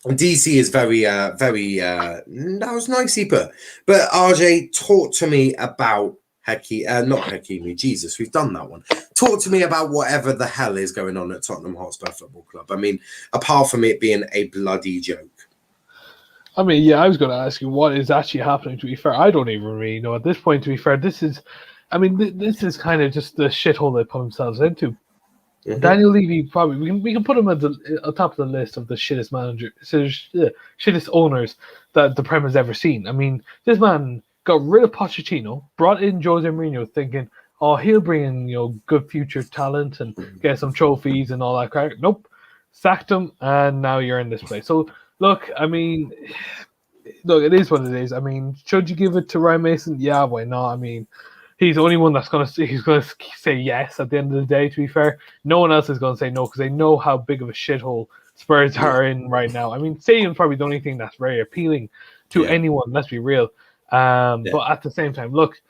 Speaker 2: DC is very, that was nicely put. But RJ, talk to me about not Hakimi. Jesus, we've done that one. Talk to me about whatever the hell is going on at Tottenham Hotspur Football Club. I mean, apart from it being a bloody joke.
Speaker 3: I mean, yeah, I was going to ask you what is actually happening. To be fair, I don't even really know at this point. To be fair, this is kind of just the shithole they put themselves into. Mm-hmm. Daniel Levy, probably we can put him at the top of the list of the shittest shittest owners that the Prem has ever seen. I mean, this man got rid of Pochettino, brought in Jose Mourinho, thinking, oh, he'll bring in good future talent and get some trophies and all that crap. Nope, sacked him, and now you're in this place. So. Look, I mean, it is what it is. I mean, should you give it to Ryan Mason? Yeah, why not? I mean, he's the only one that's going to say yes at the end of the day, to be fair. No one else is going to say no because they know how big of a shithole Spurs are in right now. I mean, stadium's probably the only thing that's very appealing to anyone, let's be real. But at the same time, look,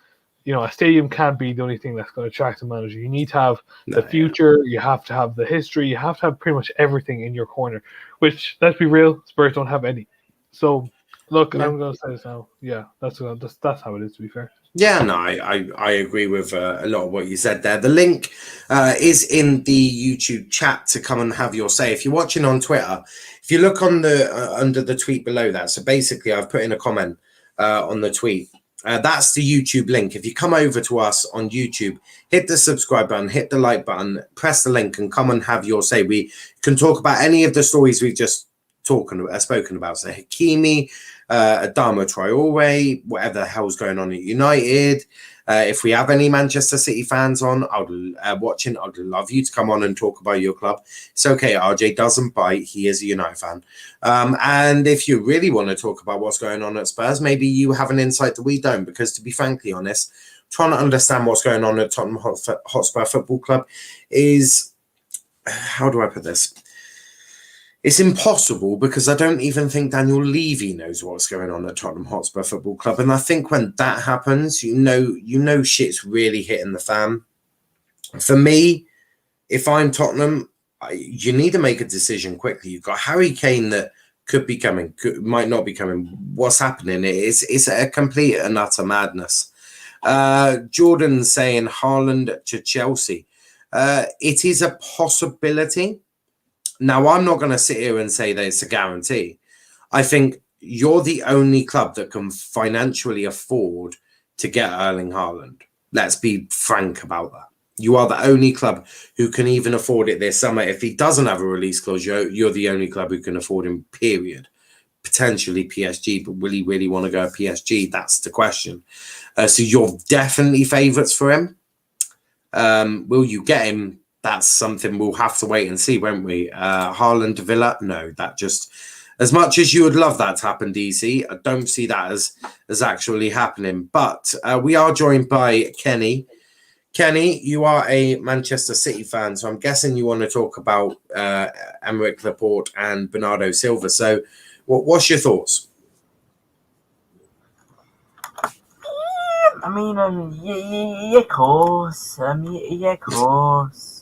Speaker 3: a stadium can't be the only thing that's going to attract a manager. You need to have the future. You have to have the history. You have to have pretty much everything in your corner. Which, let's be real, Spurs don't have any. So, look, I'm going to say this now. Yeah, that's how it is. To be fair.
Speaker 2: Yeah, no, I agree with a lot of what you said there. The link is in the YouTube chat to come and have your say. If you're watching on Twitter, if you look on the under the tweet below that, so basically I've put in a comment on the tweet. That's the YouTube link. If you come over to us on YouTube, hit the subscribe button, hit the like button, press the link, and come and have your say. We can talk about any of the stories we've just spoken about. So Hakimi, Adama Traore, whatever the hell's going on at United. If we have any Manchester City fans on, watching, I'd love you to come on and talk about your club. It's okay, RJ doesn't bite. He is a United fan. And if you really want to talk about what's going on at Spurs, maybe you have an insight that we don't, because to be frankly honest, trying to understand what's going on at Tottenham Hotspur Football Club is, how do I put this? It's impossible, because I don't even think Daniel Levy knows what's going on at Tottenham Hotspur Football Club. And I think when that happens, you know shit's really hitting the fan. For me, if I'm Tottenham, you need to make a decision quickly. You've got Harry Kane that could be coming, might not be coming. What's happening? It's a complete and utter madness. Jordan saying Haaland to Chelsea. It is a possibility. Now, I'm not going to sit here and say that it's a guarantee. I think you're the only club that can financially afford to get Erling Haaland. Let's be frank about that. You are the only club who can even afford it this summer. If he doesn't have a release clause, you're the only club who can afford him, period. Potentially PSG, but will he really want to go to PSG? That's the question. So you're definitely favourites for him. Will you get him? That's something we'll have to wait and see, won't we? Haaland to Villa? No, that just, as much as you would love that to happen, DC, I don't see that as actually happening. But we are joined by Kenny. Kenny, you are a Manchester City fan, so I'm guessing you want to talk about Aymeric Laporte and Bernardo Silva. So what's your thoughts?
Speaker 4: I mean, yeah, of course. Yeah, of course.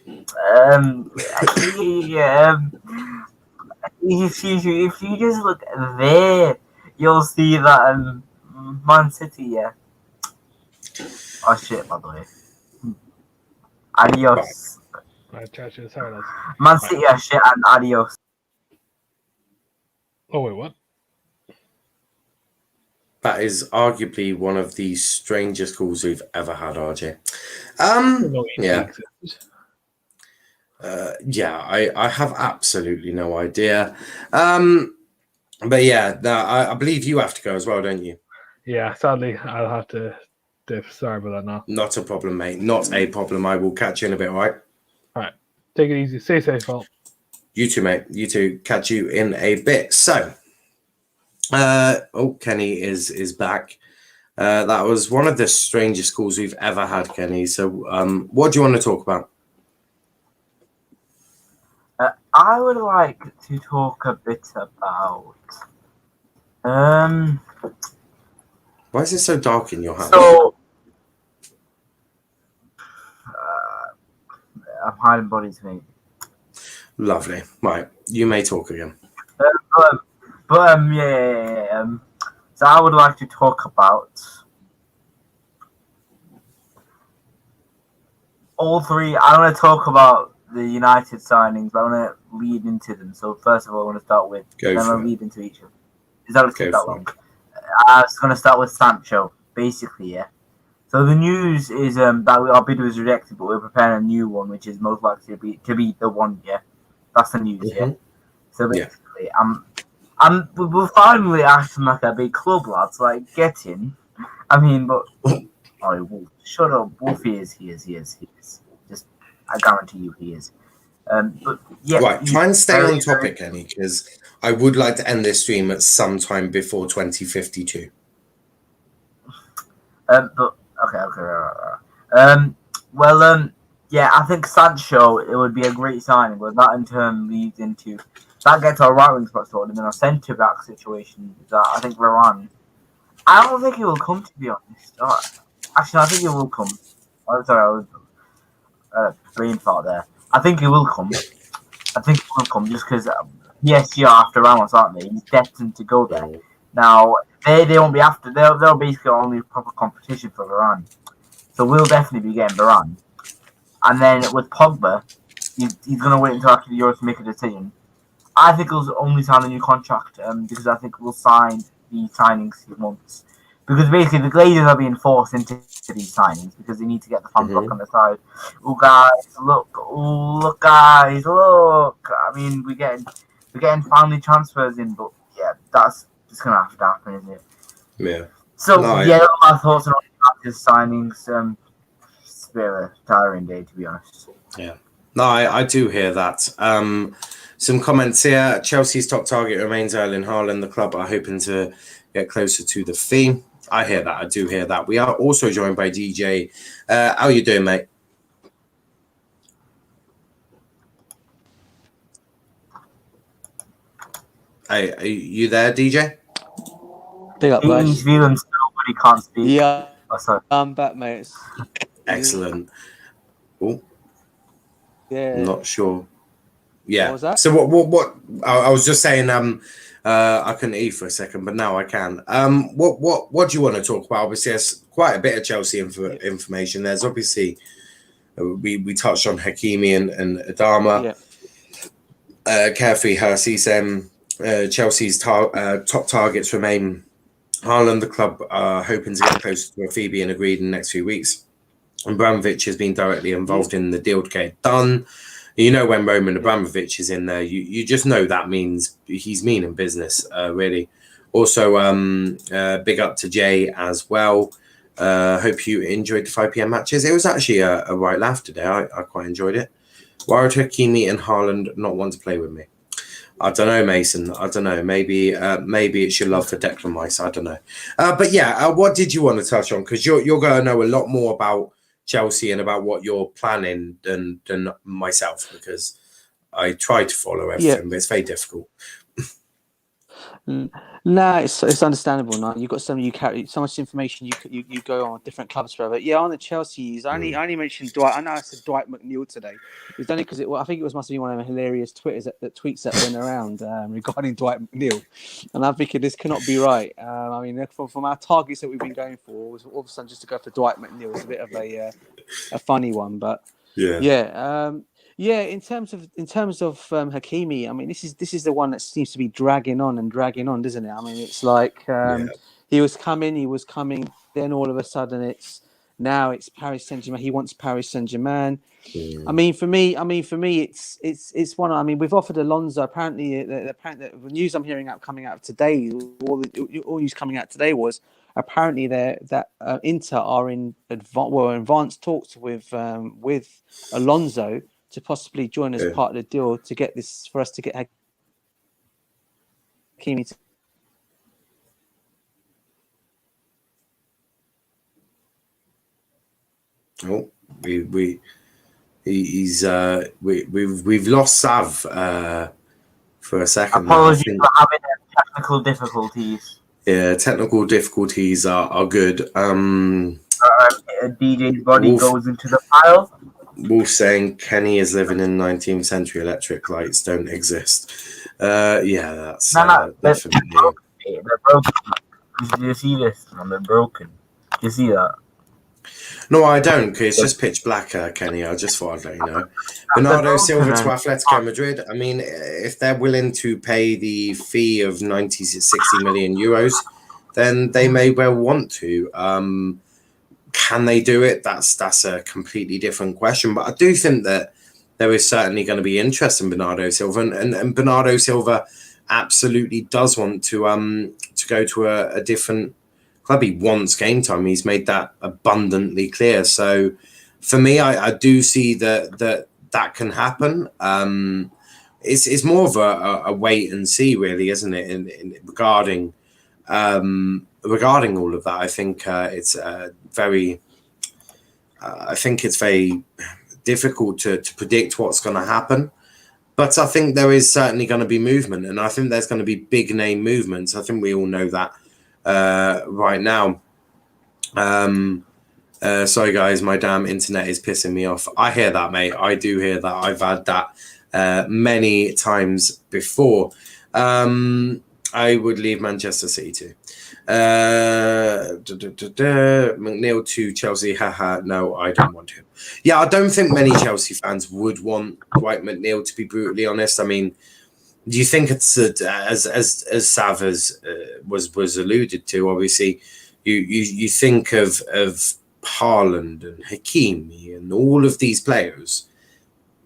Speaker 4: If you just look there, you'll see that Man City, yeah. Oh shit, by the way. Adios.
Speaker 3: Right, Churchill, sorry, lads.
Speaker 4: Man City are shit and adios.
Speaker 3: Oh wait, what?
Speaker 2: That is arguably one of the strangest calls we've ever had, RJ. Yeah. I have absolutely no idea. But yeah, I believe you have to go as well, don't you?
Speaker 3: Yeah, sadly, I'll have to dip. Sorry about that now.
Speaker 2: Not a problem, mate. Not a problem. I will catch you in a bit, all right?
Speaker 3: All right. Take it easy. Stay safe, Paul.
Speaker 2: You too, mate. You too. Catch you in a bit. So, Kenny is back. That was one of the strangest calls we've ever had, Kenny. So, what do you want to talk about?
Speaker 4: I would like to talk a bit about.
Speaker 2: Why is it so dark in your house?
Speaker 4: So, I'm hiding bodies, mate.
Speaker 2: Lovely. Right, you may talk again.
Speaker 4: So I would like to talk about all three. I want to talk about the United signings, but I want to lead into them. So first of all, I want to start with. Then I'll lead into each of them. Is that okay? That long? I was going to start with Sancho, basically, yeah. So the news is that our bid was rejected, but we're preparing a new one, which is most likely to be the one, yeah. That's the news, yeah. So basically, we're finally acting like a big club, lads. Like, get in. I mean, but Wolf, shut up. Wolf, he is. Just, I guarantee you, he is. But yeah,
Speaker 2: right. Try and stay on topic, Kenny, because I would like to end this stream at some time before 2052.
Speaker 4: Yeah, I think Sancho, it would be a great signing, but that in turn leads into that gets our right wing spot sorted, and then our centre back situation. That I think Varane. I don't think he will come, to be honest. Actually, I think it will come. Oh, sorry, I was brain fart there. I think it will come. Just because PSG are after Ramos, aren't they? He's destined to go there. Now they won't be after. They'll basically only proper competition for Varane. So we'll definitely be getting Varane. And then with Pogba, he's going to wait until after the Euros to make a decision. I think he'll only sign a new contract because I think we'll sign the signings he wants. Because basically the Glazers are being forced into these signings because they need to get the fan block on the side. Oh guys, look! Oh look, guys, look! I mean, we're getting family transfers in, but yeah, that's just gonna have to happen, isn't it?
Speaker 2: Yeah.
Speaker 4: So yeah, my thoughts on his signings. It's a bit of a tiring day, to be honest.
Speaker 2: Yeah. No, I do hear that. Some comments here. Chelsea's top target remains Erling Haaland. The club are hoping to get closer to the fee. I hear that. I do hear that. We are also joined by DJ. How you doing, mate? Hey, are you there, DJ?
Speaker 5: Big up, guys.
Speaker 4: He's feeling still, but he can't speak.
Speaker 5: Yeah,
Speaker 4: sorry.
Speaker 5: I'm back, mate.
Speaker 2: Excellent. Oh,
Speaker 5: yeah.
Speaker 2: Not sure. Yeah.
Speaker 5: What was that?
Speaker 2: So what? I was just saying. I couldn't eat for a second, but now I can. What do you want to talk about? Obviously, there's quite a bit of Chelsea information. There's obviously we touched on Hakimi and Adama. Yeah. Carefree Hersey saying Chelsea's top targets remain Haaland. The club are hoping to get closer to a fee being agreed in the next few weeks. And Abramovich has been directly involved in the deal to get it done. You know, when Roman Abramovich is in there, you just know that means he's meaning business, really. Also, big up to Jay as well. Hope you enjoyed the 5 p.m. matches. It was actually a right laugh today. I quite enjoyed it. Why would Hakimi and Haaland not want to play with me? I don't know, Mason. I don't know. Maybe it's your love for Declan Rice. I don't know. But yeah, what did you want to touch on? Because you're going to know a lot more about Chelsea and about what you're planning than myself, because I try to follow everything, but it's very difficult.
Speaker 5: Nah, it's understandable. Now you've got you carry so much information. You go on different clubs forever. Yeah, on the Chelsea's, I only mentioned Dwight. I know I said Dwight McNeil today. It was only because I think it must have been one of the hilarious tweets that went around regarding Dwight McNeil, and I'm thinking this cannot be right. I mean, from our targets that we've been going for, was all of a sudden just to go for Dwight McNeil was a bit of a funny one, but yeah. In terms of Hakimi, I mean, this is the one that seems to be dragging on, doesn't it? I mean, it's like he was coming, then all of a sudden it's Paris Saint-Germain. He wants Paris Saint-Germain. I mean, for me, it's one. I mean, we've offered Alonso. Apparently, the news I'm hearing coming out today, all news coming out today was apparently that Inter are in advanced talks with Alonso to possibly join as part of the deal to get this, for us to get Hakimi to.
Speaker 2: Oh, we've lost Sav for a second.
Speaker 4: Apologies for having technical difficulties.
Speaker 2: Yeah, technical difficulties are good.
Speaker 4: DJ's body goes into the pile.
Speaker 2: Wolf saying Kenny is living in 19th century. Electric lights don't exist. Yeah, that's definitely.
Speaker 4: They're broken. Do you see this? They're broken. Do you see that?
Speaker 2: No, I don't, because it's just pitch black, Kenny. I just thought I'd let you know. Bernardo Silva to Atletico Madrid. I mean, if they're willing to pay the fee of 60 million euros, then they may well want to. Can they do it? That's a completely different question. But I do think that there is certainly going to be interest in Bernardo Silva, and Bernardo Silva absolutely does want to go to a different club. He wants game time. He's made that abundantly clear. So for me, I do see that can happen. It's more of a wait and see, really, isn't it? In regarding all of that, I think it's very difficult to predict what's going to happen. But I think there is certainly going to be movement, and I think there's going to be big name movements. I think we all know that right now. Sorry, guys, my damn internet is pissing me off. I hear that, mate. I do hear that. I've had that many times before. I would leave Manchester City too. McNeil to Chelsea. Haha. No, I don't want him. Yeah, I don't think many Chelsea fans would want Dwight McNeil, to be brutally honest. I mean, do you think it's as Sav was alluded to? Obviously, you think of Haaland and Hakimi and all of these players,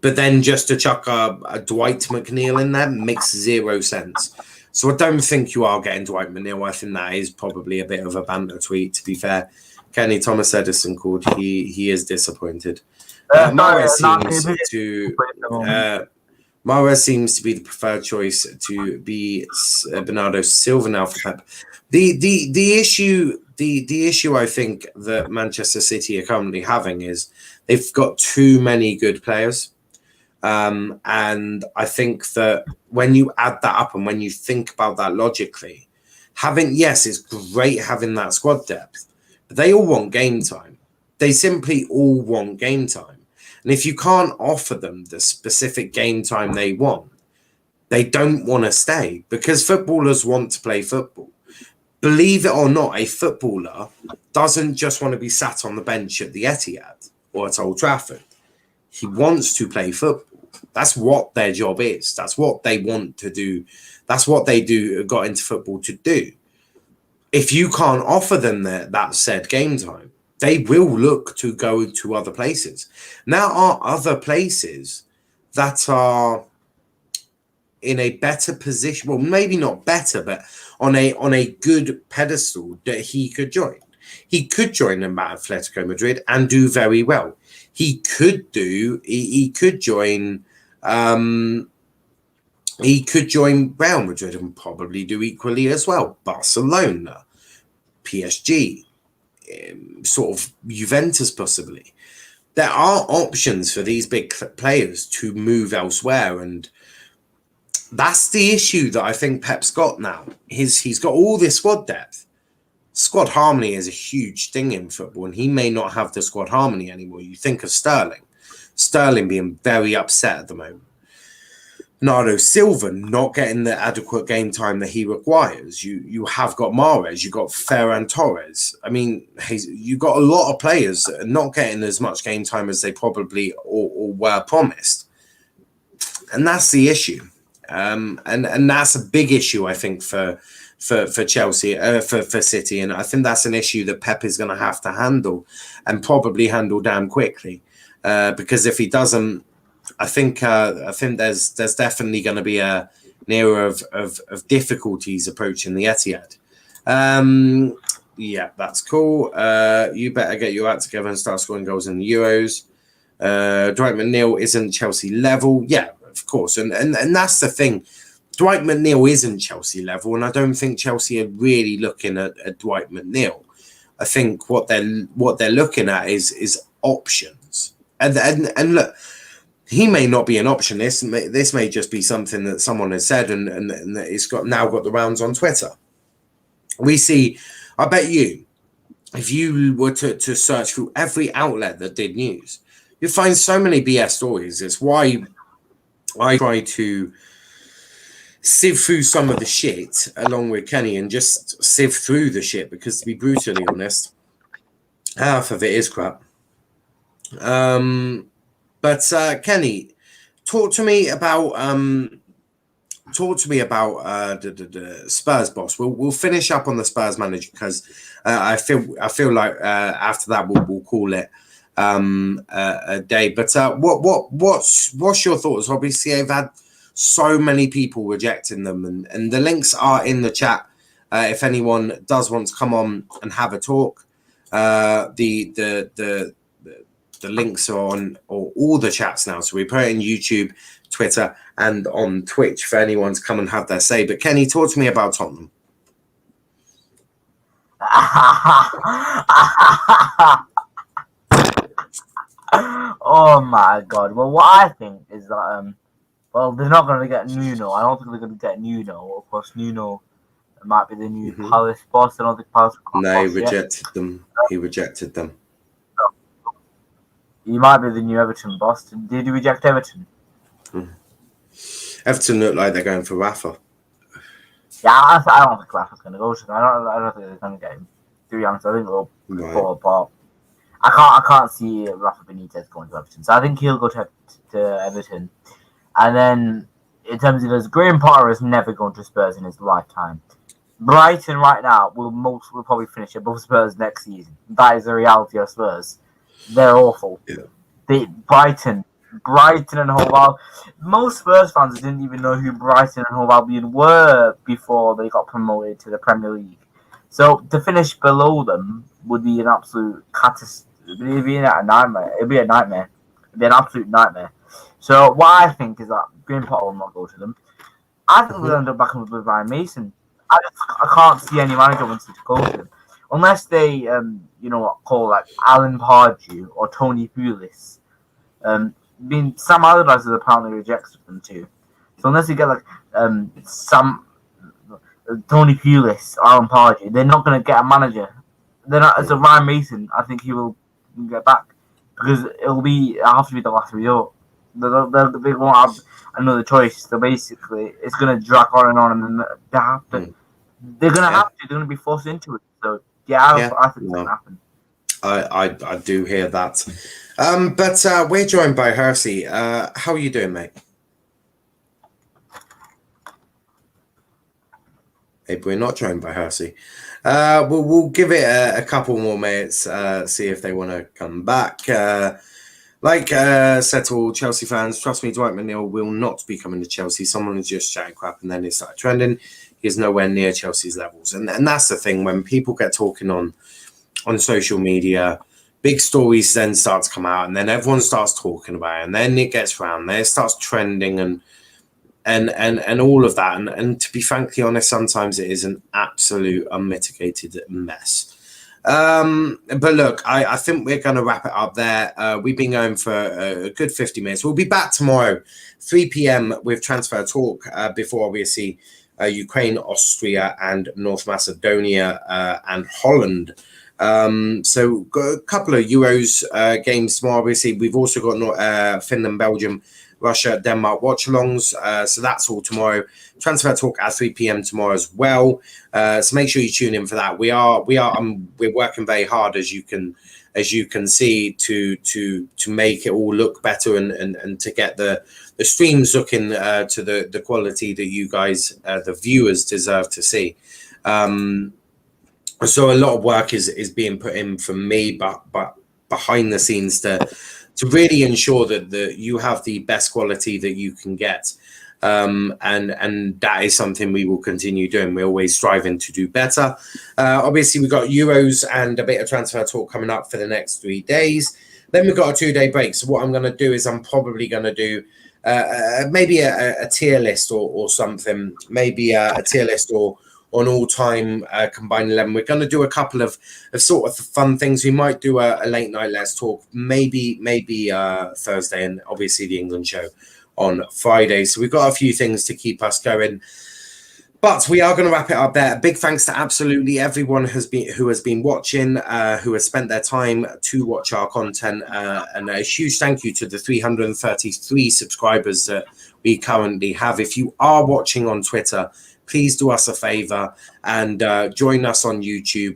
Speaker 2: but then just to chuck a Dwight McNeil in there makes zero sense. So I don't think you are getting Dwight McNeil. I think that is probably a bit of a banter tweet, to be fair. Kenny Thomas Edison called. He is disappointed. Mahrez seems to be the preferred choice to be Bernardo Silva now for Pep. The issue I think that Manchester City are currently having is they've got too many good players. And I think that when you add that up and when you think about that logically, it's great having that squad depth, but they all want game time. They simply all want game time. And if you can't offer them the specific game time they want, they don't want to stay, because footballers want to play football. Believe it or not, a footballer doesn't just want to be sat on the bench at the Etihad or at Old Trafford. He wants to play football. That's what their job is. That's what they want to do. That's what they got into football to do. If you can't offer them that said game time, they will look to go to other places. Now, are other places that are in a better position, well, maybe not better, but on a good pedestal that he could join. He could join them at Atletico Madrid and do very well. He could join Real Madrid and probably do equally as well. Barcelona, PSG, sort of Juventus possibly. There are options for these big players to move elsewhere, and that's the issue that I think Pep's got now. He's got all this squad depth. Squad harmony is a huge thing in football, and he may not have the squad harmony anymore. You think of Sterling being very upset at the moment. Bernardo Silva not getting the adequate game time that he requires. You have got Mahrez, you got Ferran Torres. I mean, you got a lot of players that are not getting as much game time as they probably or were promised, and that's the issue. And that's a big issue, I think, for Chelsea, for City, and I think that's an issue that Pep is going to have to handle, and probably handle damn quickly, because if he doesn't, I think there's definitely going to be an era of difficulties approaching the Etihad. Yeah, that's cool. You better get your act together and start scoring goals in the Euros. Dwight McNeil isn't Chelsea level. Yeah, of course, and that's the thing. Dwight McNeil isn't Chelsea level, and I don't think Chelsea are really looking at Dwight McNeil. I think what they're looking at is options, and look, he may not be an option. This may just be something that someone has said, and it's now got the rounds on Twitter. We see, I bet you, if you were to search through every outlet that did news, you'd find so many BS stories. It's why I try to sieve through some of the shit along with Kenny and just sieve through the shit, because to be brutally honest, half of it is crap. But Kenny, talk to me about the Spurs boss. We'll finish up on the Spurs manager, because I feel like after that we'll call it a day. But what's your thoughts? Obviously, I've had so many people rejecting them, and the links are in the chat. If anyone does want to come on and have a talk, the links are on all the chats now. So we put it in YouTube, Twitter, and on Twitch for anyone to come and have their say. But Kenny, talk to me about Tottenham.
Speaker 4: Oh my God. Well, what I think is that they're not going to get Nuno. I don't think they're going to get Nuno. Of course, Nuno might be the new Palace boss. I don't think Palace.
Speaker 2: No, he rejected them. He rejected them.
Speaker 4: He might be the new Everton boss. Did you reject Everton?
Speaker 2: Everton look like they're going for Rafa.
Speaker 4: Yeah, I don't think Rafa's going to go to them. I don't think they're going to get him. To be honest, I think they'll fall apart. I can't see Rafa Benitez going to Everton, so I think he'll go to Everton. And then, in terms of this, Graham Potter is never going to Spurs in his lifetime. Brighton right now will probably finish above Spurs next season. That is the reality of Spurs. They're awful. Yeah. Brighton and Hove Albion. Most Spurs fans didn't even know who Brighton and Hove Albion were before they got promoted to the Premier League. So to finish below them would be an absolute catastrophe. It'd be a nightmare. It'd be a nightmare. It'd be an absolute nightmare. So what I think is that Graham Potter will not go to them. I think we'll end up back with Ryan Mason. I can't see any manager wanting to go to them unless they, call like Alan Pardew or Tony Pulis. Sam Allardyce has apparently rejected them too. So unless you get like Tony Pulis or Alan Pardew, they're not going to get a manager. They're not. So Ryan Mason, I think he will get back because it'll have to be the last resort. They won't have another choice. So basically, it's going to drag on, and they have to. They're going to have to. They're going to be forced into it. So I think it's going to happen.
Speaker 2: I do hear that. But we're joined by Hersey. How are you doing, mate? Hey, we're not joined by Hersey. We'll give it a couple more minutes, see if they want to come back. Like said to all Chelsea fans, trust me, Dwight McNeil will not be coming to Chelsea. Someone is just chatting crap and then it started trending. He's nowhere near Chelsea's levels. And that's the thing, when people get talking on social media, big stories then start to come out and then everyone starts talking about it and then it gets round there, it starts trending and all of that. And to be frankly honest, sometimes it is an absolute unmitigated mess. But look, I think we're going to wrap it up there. We've been going for a good 50 minutes. We'll be back tomorrow, 3 p.m. with Transfer Talk before obviously Ukraine, Austria and North Macedonia and Holland. So got a couple of Euros games tomorrow. Obviously, we've also got Finland, Belgium, Russia, Denmark watch-alongs. So that's all tomorrow. Transfer Talk at 3 p.m. tomorrow as well. So make sure you tune in for that. We're working very hard, as you can see, to make it all look better and to get the streams looking to the quality that you guys, the viewers, deserve to see. So a lot of work is being put in from me, but behind the scenes to really ensure that you have the best quality that you can get. And that is something we will continue doing. We're always striving to do better. Obviously, we've got Euros and a bit of Transfer Talk coming up for the next 3 days. Then we've got a 2-day break. So what I'm going to do is I'm probably going to do maybe a tier list or something, maybe a tier list or on all-time combined 11. We're going to do a couple of sort of fun things. We might do a late night Let's Talk, maybe Thursday, and obviously the England show on Friday. So we've got a few things to keep us going. But we are going to wrap it up there. Big thanks to absolutely everyone who has been watching, who has spent their time to watch our content. And a huge thank you to the 333 subscribers that we currently have. If you are watching on Twitter, please do us a favor and join us on YouTube.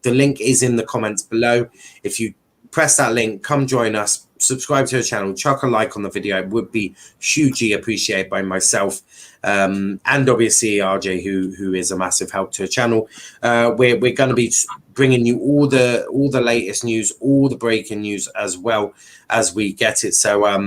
Speaker 2: The link is in the comments below. If you press that link, come join us, subscribe to the channel, chuck a like on the video. It would be hugely appreciated by myself and obviously RJ, who is a massive help to the channel. We're going to be bringing you all the latest news, all the breaking news as well as we get it. So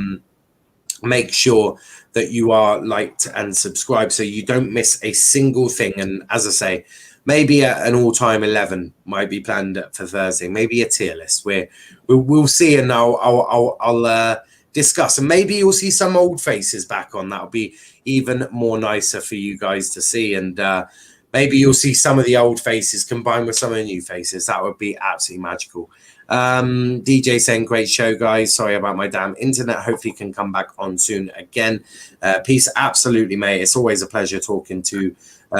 Speaker 2: make sure that you are liked and subscribed so you don't miss a single thing. And as I say, maybe an all-time 11 might be planned for Thursday. Maybe a tier list where we'll see, and I'll discuss. And maybe you'll see some old faces back on. That'll be even more nicer for you guys to see. And maybe you'll see some of the old faces combined with some of the new faces. That would be absolutely magical. DJ saying, great show, guys. Sorry about my damn internet. Hopefully can come back on soon again. Peace. Absolutely, mate. It's always a pleasure talking to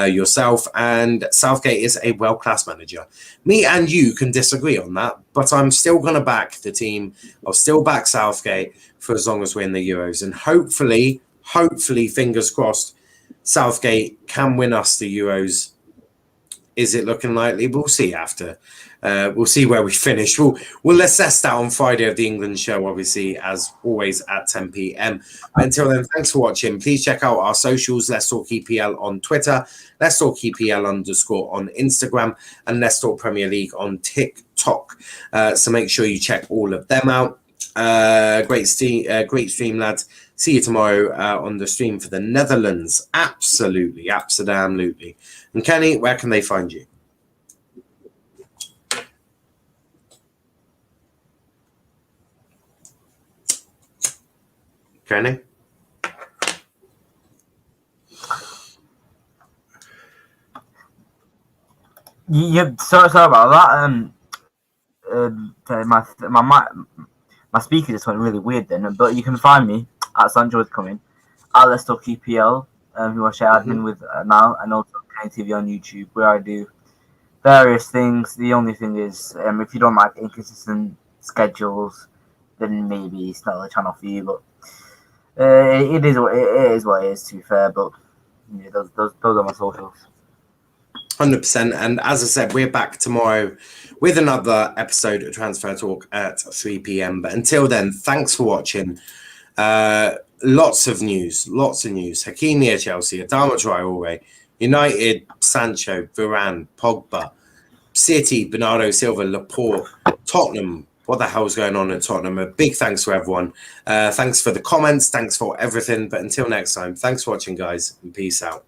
Speaker 2: yourself. And Southgate is a world-class manager. Me and you can disagree on that, but I'm still going to back the team. I'll still back Southgate for as long as we're in the Euros. And hopefully, fingers crossed, Southgate can win us the Euros. Is it looking likely? We'll see after. We'll see where we finish. We'll assess that on Friday of the England show, obviously, as always at 10 p.m. Until then, thanks for watching. Please check out our socials. Let's Talk EPL on Twitter. Let's Talk EPL _on Instagram. And Let's Talk Premier League on TikTok. So make sure you check all of them out. Great stream, lads. See you tomorrow on the stream for the Netherlands. Absolutely. And Kenny, where can they find you? Kenny?
Speaker 4: Yeah, sorry about that. My speaker just went really weird then, but you can find me at Sancho's Coming, at Let's Talk EPL, who I share admin with now, and also TV on YouTube, where I do various things. The only thing is, if you don't like inconsistent schedules, then maybe it's not the channel for you. But it is what it is. To be fair, but yeah, those are my socials.
Speaker 2: 100%. And as I said, we're back tomorrow with another episode of Transfer Talk at 3 p.m. But until then, thanks for watching. Lots of news. Hakimi at Chelsea, Adama Traore, United, Sancho, Varane, Pogba, City, Bernardo Silva, Laporte, Tottenham. What the hell's going on at Tottenham? A big thanks to everyone. Thanks for the comments. Thanks for everything. But until next time, thanks for watching, guys, and peace out.